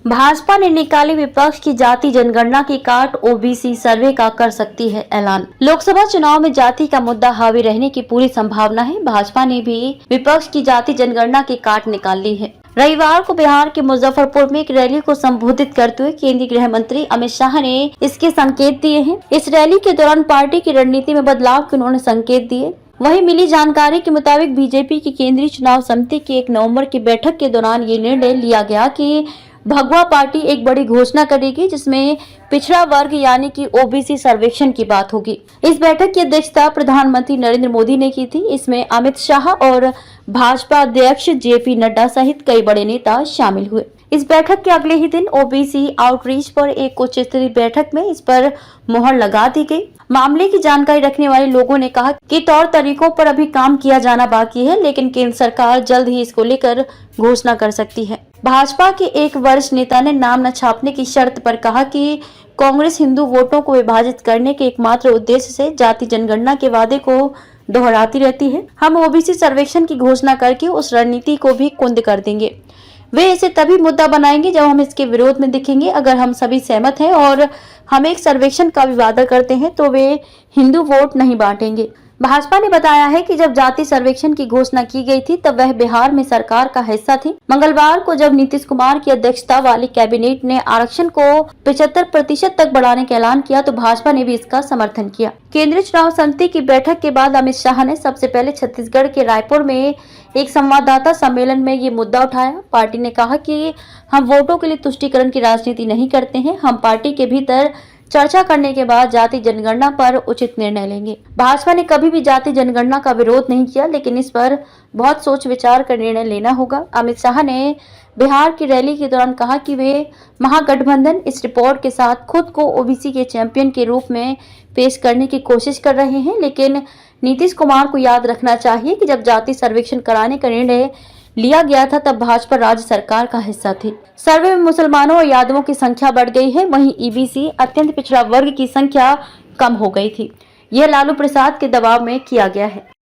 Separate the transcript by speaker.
Speaker 1: भाजपा ने निकाली विपक्ष की जाति जनगणना की काट, ओबीसी सर्वे का कर सकती है ऐलान। लोकसभा चुनाव में जाति का मुद्दा हावी रहने की पूरी संभावना है। भाजपा ने भी विपक्ष की जाति जनगणना की काट निकाल ली है। रविवार को बिहार के मुजफ्फरपुर में एक रैली को संबोधित करते हुए केंद्रीय गृह मंत्री अमित शाह ने इसके संकेत दिए हैं। इस रैली के दौरान पार्टी की रणनीति में बदलाव के उन्होंने संकेत दिए। वहीं मिली जानकारी के मुताबिक बीजेपी की केंद्रीय चुनाव समिति की 1 नवंबर की बैठक के दौरान ये निर्णय लिया गया कि भगवा पार्टी एक बड़ी घोषणा करेगी जिसमें पिछड़ा वर्ग यानी कि ओबीसी सर्वेक्षण की बात होगी। इस बैठक की अध्यक्षता प्रधानमंत्री नरेंद्र मोदी ने की थी। इसमें अमित शाह और भाजपा अध्यक्ष जेपी नड्डा सहित कई बड़े नेता शामिल हुए। इस बैठक के अगले ही दिन ओबीसी आउटरीच पर एक उच्च स्तरीय बैठक में इस पर मुहर लगा दी गई। मामले की जानकारी रखने वाले लोगों ने कहा कि तौर तरीकों पर अभी काम किया जाना बाकी है, लेकिन केंद्र सरकार जल्द ही इसको लेकर घोषणा कर सकती है। भाजपा के एक वरिष्ठ नेता ने नाम न छापने की शर्त पर कहा कि कांग्रेस हिंदू वोटों को विभाजित करने के एकमात्र उद्देश्य से जाति जनगणना के वादे को दोहराती रहती है। हम ओबीसी सर्वेक्षण की घोषणा करके उस रणनीति को भी कुंद कर देंगे। वे इसे तभी मुद्दा बनाएंगे जब हम इसके विरोध में दिखेंगे। अगर हम सभी सहमत हैं और हम एक सर्वेक्षण का भी वादा करते हैं तो वे हिंदू वोट नहीं बांटेंगे। भाजपा ने बताया है कि जब जाति सर्वेक्षण की घोषणा की गई थी तब वह बिहार में सरकार का हिस्सा थी। मंगलवार को जब नीतीश कुमार की अध्यक्षता वाली कैबिनेट ने आरक्षण को 75% तक बढ़ाने का ऐलान किया तो भाजपा ने भी इसका समर्थन किया। केंद्रीय चुनाव समिति की बैठक के बाद अमित शाह ने सबसे पहले छत्तीसगढ़ के रायपुर में एक संवाददाता सम्मेलन में ये मुद्दा उठाया। पार्टी ने कहा कि हम वोटों के लिए तुष्टीकरण की राजनीति नहीं करते हैं। हम पार्टी के भीतर चर्चा करने के बाद जाति जनगणना पर उचित निर्णय लेंगे। भाजपा ने कभी भी जाति जनगणना का विरोध नहीं किया, लेकिन इस पर बहुत सोच विचार कर निर्णय लेना होगा। अमित शाह ने बिहार की रैली के दौरान कहा कि वे महागठबंधन इस रिपोर्ट के साथ खुद को ओबीसी के चैंपियन के रूप में पेश करने की कोशिश कर रहे हैं, लेकिन नीतीश कुमार को याद रखना चाहिए कि जब जाति सर्वेक्षण कराने का निर्णय लिया गया था तब भाजपा राज्य सरकार का हिस्सा थी। सर्वे में मुसलमानों और यादवों की संख्या बढ़ गई है, वहीं ईबीसी अत्यंत पिछड़ा वर्ग की संख्या कम हो गई थी। यह लालू प्रसाद के दबाव में किया गया है।